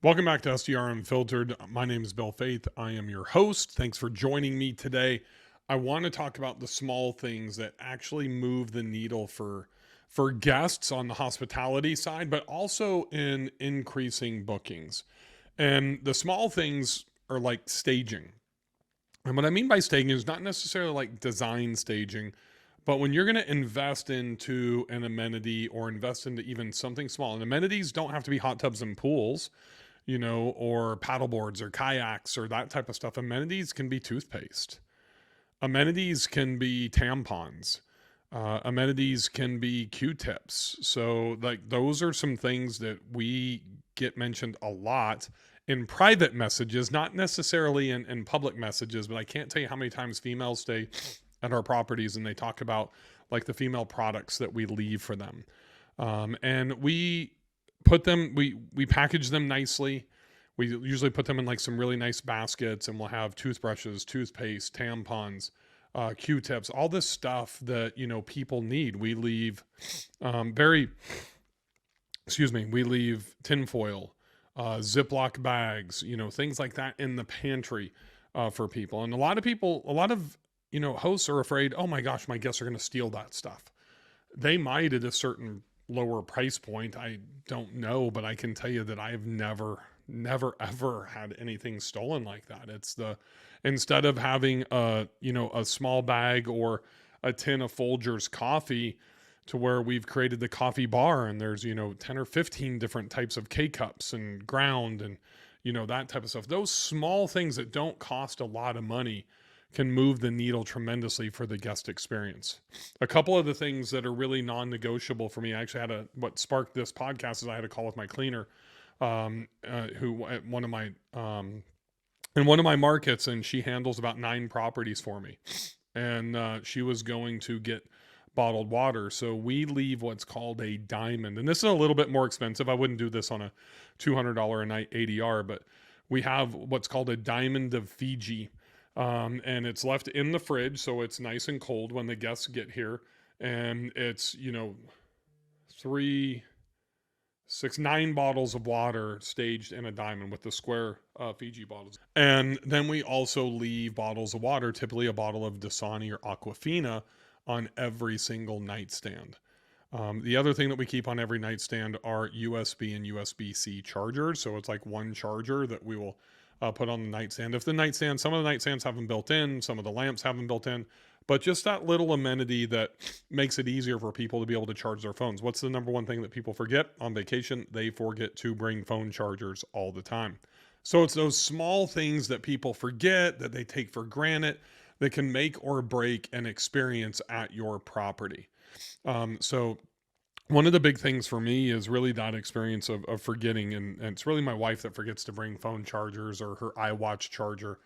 Welcome back to SDR Unfiltered. My name is Bill Faith. I am your host. Thanks for joining me today. I want to talk about the small things that actually move the needle for guests on the hospitality side, but also in increasing bookings. And the small things are like staging. And what I mean by staging is not necessarily like design staging, but when you're going to invest into an amenity or invest into even something small, and amenities don't have to be hot tubs and pools, or paddle boards or kayaks or that type of stuff. Amenities can be toothpaste. Amenities can be tampons. Amenities can be Q-tips. So, like, those are some things that we get mentioned a lot in private messages, not necessarily in public messages, but I can't tell you how many times females stay at our properties and they talk about like the female products that we leave for them. And we we package them nicely. We usually put them in like some really nice baskets, and we'll have toothbrushes, toothpaste, tampons, Q-tips, all this stuff that people need. We leave very we leave tinfoil, Ziploc bags, things like that in the pantry for people. And a lot of hosts are afraid, oh my gosh, my guests are going to steal that stuff. They might at a certain lower price point. I don't know, but I can tell you that I've never ever had anything stolen like that. Instead of having a small bag or a tin of Folgers coffee, to where we've created the coffee bar, and there's 10 or 15 different types of K-cups and ground and that type of stuff. Those small things that don't cost a lot of money can move the needle tremendously for the guest experience. A couple of the things that are really non-negotiable for me, I actually what sparked this podcast is I had a call with my cleaner, who at one of my, in one of my markets, and she handles about 9 properties for me. And she was going to get bottled water. So we leave what's called a diamond. And this is a little bit more expensive. I wouldn't do this on a $200 a night ADR, but we have what's called a diamond of Fiji. And it's left in the fridge, so it's nice and cold when the guests get here. And it's, 9 bottles of water staged in a diamond with the square Fiji bottles. And then we also leave bottles of water, typically a bottle of Dasani or Aquafina, on every single nightstand. The other thing that we keep on every nightstand are USB and USB-C chargers. So it's like one charger that we will put on the nightstand. Some of the nightstands have them built in, some of the lamps have them built in, but just that little amenity that makes it easier for people to be able to charge their phones. What's the number one thing that people forget on vacation? They forget to bring phone chargers all the time. So it's those small things that people forget, that they take for granted, that can make or break an experience at your property. So one of the big things for me is really that experience of forgetting. And it's really my wife that forgets to bring phone chargers or her iWatch charger.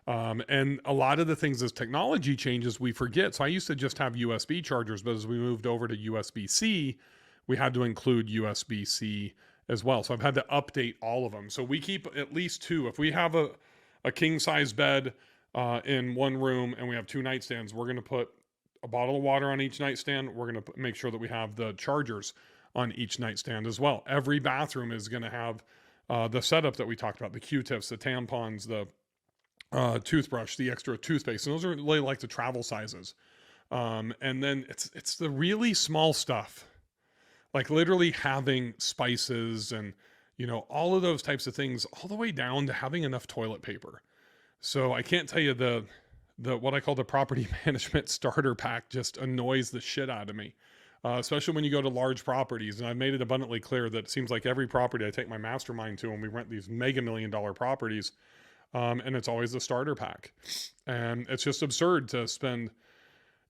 And a lot of the things as technology changes, we forget. So I used to just have USB chargers, but as we moved over to USB-C, we had to include USB-C as well. So I've had to update all of them. So we keep at least 2. If we have a king size bed in one room and we have 2 nightstands, we're going to put a bottle of water on each nightstand. We're going to make sure that we have the chargers on each nightstand as well. Every bathroom is going to have the setup that we talked about, the Q-tips, the tampons, the toothbrush, the extra toothpaste. And those are really like the travel sizes. And then it's the really small stuff, like literally having spices and, all of those types of things, all the way down to having enough toilet paper. So I can't tell you the what I call the property management starter pack just annoys the shit out of me, especially when you go to large properties. And I've made it abundantly clear that it seems like every property I take my mastermind to, and we rent these mega $1 million properties, and it's always the starter pack. And it's just absurd to spend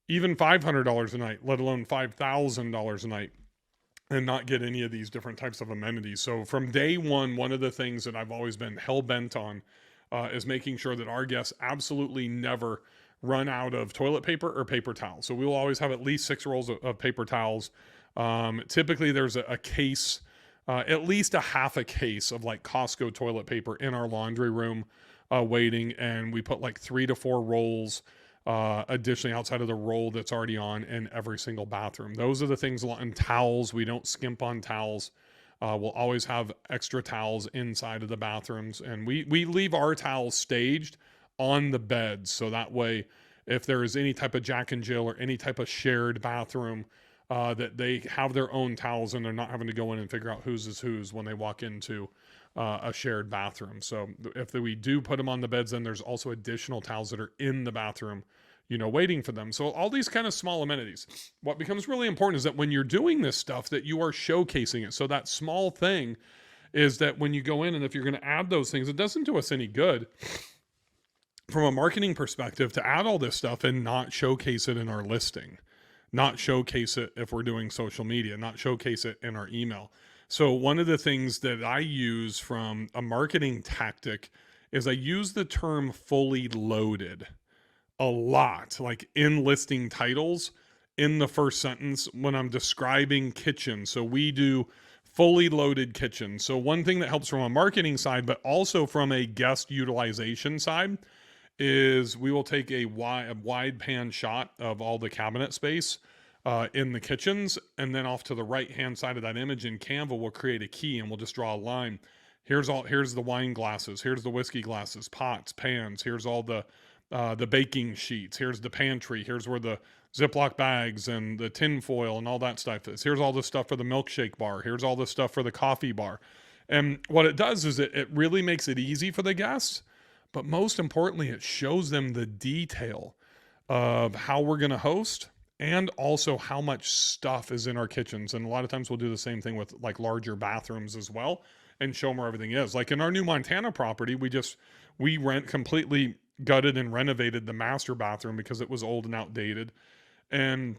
even $500 a night, let alone $5,000 a night, and not get any of these different types of amenities. So from day one of the things that I've always been hell bent on is making sure that our guests absolutely never run out of toilet paper or paper towels. So we will always have at least 6 rolls of paper towels. Typically there's a case, at least a half a case of like Costco toilet paper in our laundry room waiting. And we put like 3 to 4 rolls additionally outside of the roll that's already on in every single bathroom. Those are the things, and towels. We don't skimp on towels. We'll always have extra towels inside of the bathrooms, and we leave our towels staged on the beds, so that way, if there is any type of Jack and Jill or any type of shared bathroom, that they have their own towels and they're not having to go in and figure out whose is whose when they walk into a shared bathroom. So if we do put them on the beds, then there's also additional towels that are in the bathroom, waiting for them. So all these kind of small amenities. What becomes really important is that when you're doing this stuff, that you are showcasing it. So that small thing is that when you go in and if you're going to add those things, it doesn't do us any good from a marketing perspective to add all this stuff and not showcase it in our listing, not showcase it if we're doing social media, not showcase it in our email. So one of the things that I use from a marketing tactic is I use the term fully loaded a lot, like in listing titles in the first sentence when I'm describing kitchen. So we do fully loaded kitchen. So one thing that helps from a marketing side, but also from a guest utilization side, is we will take a wide pan shot of all the cabinet space in the kitchens, and then off to the right hand side of that image in Canva, we'll create a key and we'll just draw a line. Here's the wine glasses, here's the whiskey glasses, pots, pans, here's all the baking sheets, here's the pantry, here's where the Ziploc bags and the tin foil and all that stuff is. Here's all the stuff for the milkshake bar. Here's all the stuff for the coffee bar. And what it does is it really makes it easy for the guests, but most importantly, it shows them the detail of how we're going to host and also how much stuff is in our kitchens. And a lot of times we'll do the same thing with like larger bathrooms as well and show them where everything is. Like in our new Montana property, we completely gutted and renovated the master bathroom because it was old and outdated. And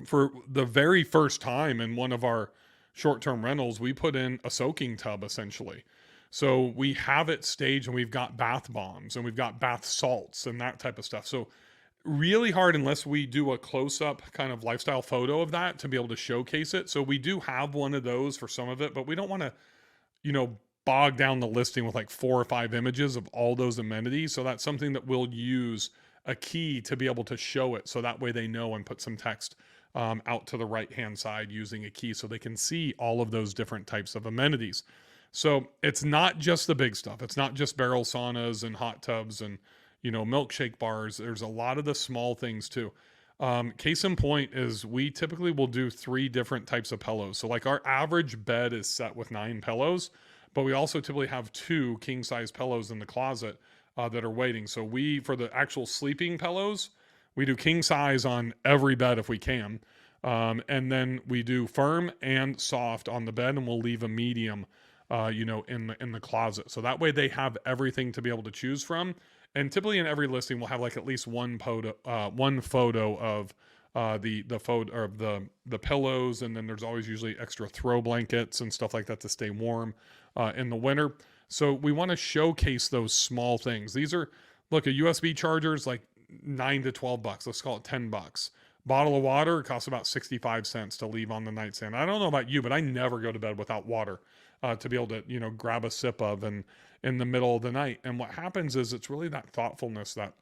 for the very first time in one of our short-term rentals, we put in a soaking tub essentially. So we have it staged and we've got bath bombs and we've got bath salts and that type of stuff. So really hard unless we do a close-up kind of lifestyle photo of that to be able to showcase it. So we do have one of those for some of it, but we don't want to, bog down the listing with like 4 or 5 images of all those amenities. So that's something that we'll use a key to be able to show it. So that way they know and put some text out to the right-hand side using a key so they can see all of those different types of amenities. So it's not just the big stuff. It's not just barrel saunas and hot tubs and, milkshake bars. There's a lot of the small things too. Case in point is we typically will do 3 different types of pillows. So like our average bed is set with 9 pillows, but we also typically have 2 king size pillows in the closet that are waiting. So for the actual sleeping pillows, we do king size on every bed if we can. And then we do firm and soft on the bed, and we'll leave a medium in the closet. So that way they have everything to be able to choose from. And typically in every listing, we'll have like at least one photo of the photo of the pillows, and then there's always usually extra throw blankets and stuff like that to stay warm in the winter. So we want to showcase those small things. These are, look, a USB charger is like $9 to $12. Let's call it $10. Bottle of water costs about 65 cents to leave on the nightstand. I don't know about you, but I never go to bed without water to be able to, grab a sip of and in the middle of the night. And what happens is it's really that thoughtfulness, that,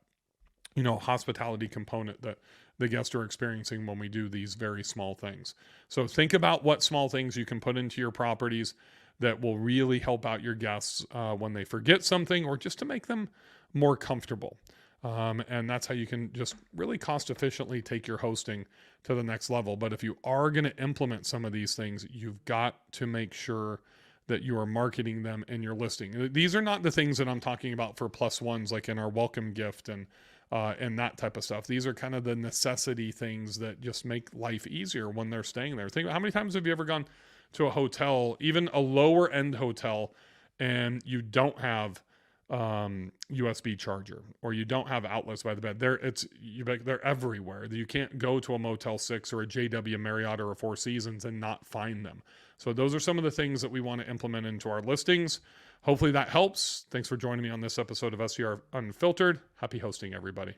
hospitality component that the guests are experiencing when we do these very small things. So think about what small things you can put into your properties that will really help out your guests when they forget something or just to make them more comfortable. And that's how you can just really cost efficiently take your hosting to the next level. But if you are going to implement some of these things, you've got to make sure that you are marketing them in your listing. These are not the things that I'm talking about for plus ones, like in our welcome gift and that type of stuff. These are kind of the necessity things that just make life easier when they're staying there. Think about how many times have you ever gone to a hotel, even a lower end hotel, and you don't have USB charger, or you don't have outlets by the bed. They're everywhere. You can't go to a Motel 6 or a JW Marriott or a Four Seasons and not find them. So those are some of the things that we want to implement into our listings. Hopefully that helps. Thanks for joining me on this episode of SER Unfiltered. Happy hosting, everybody.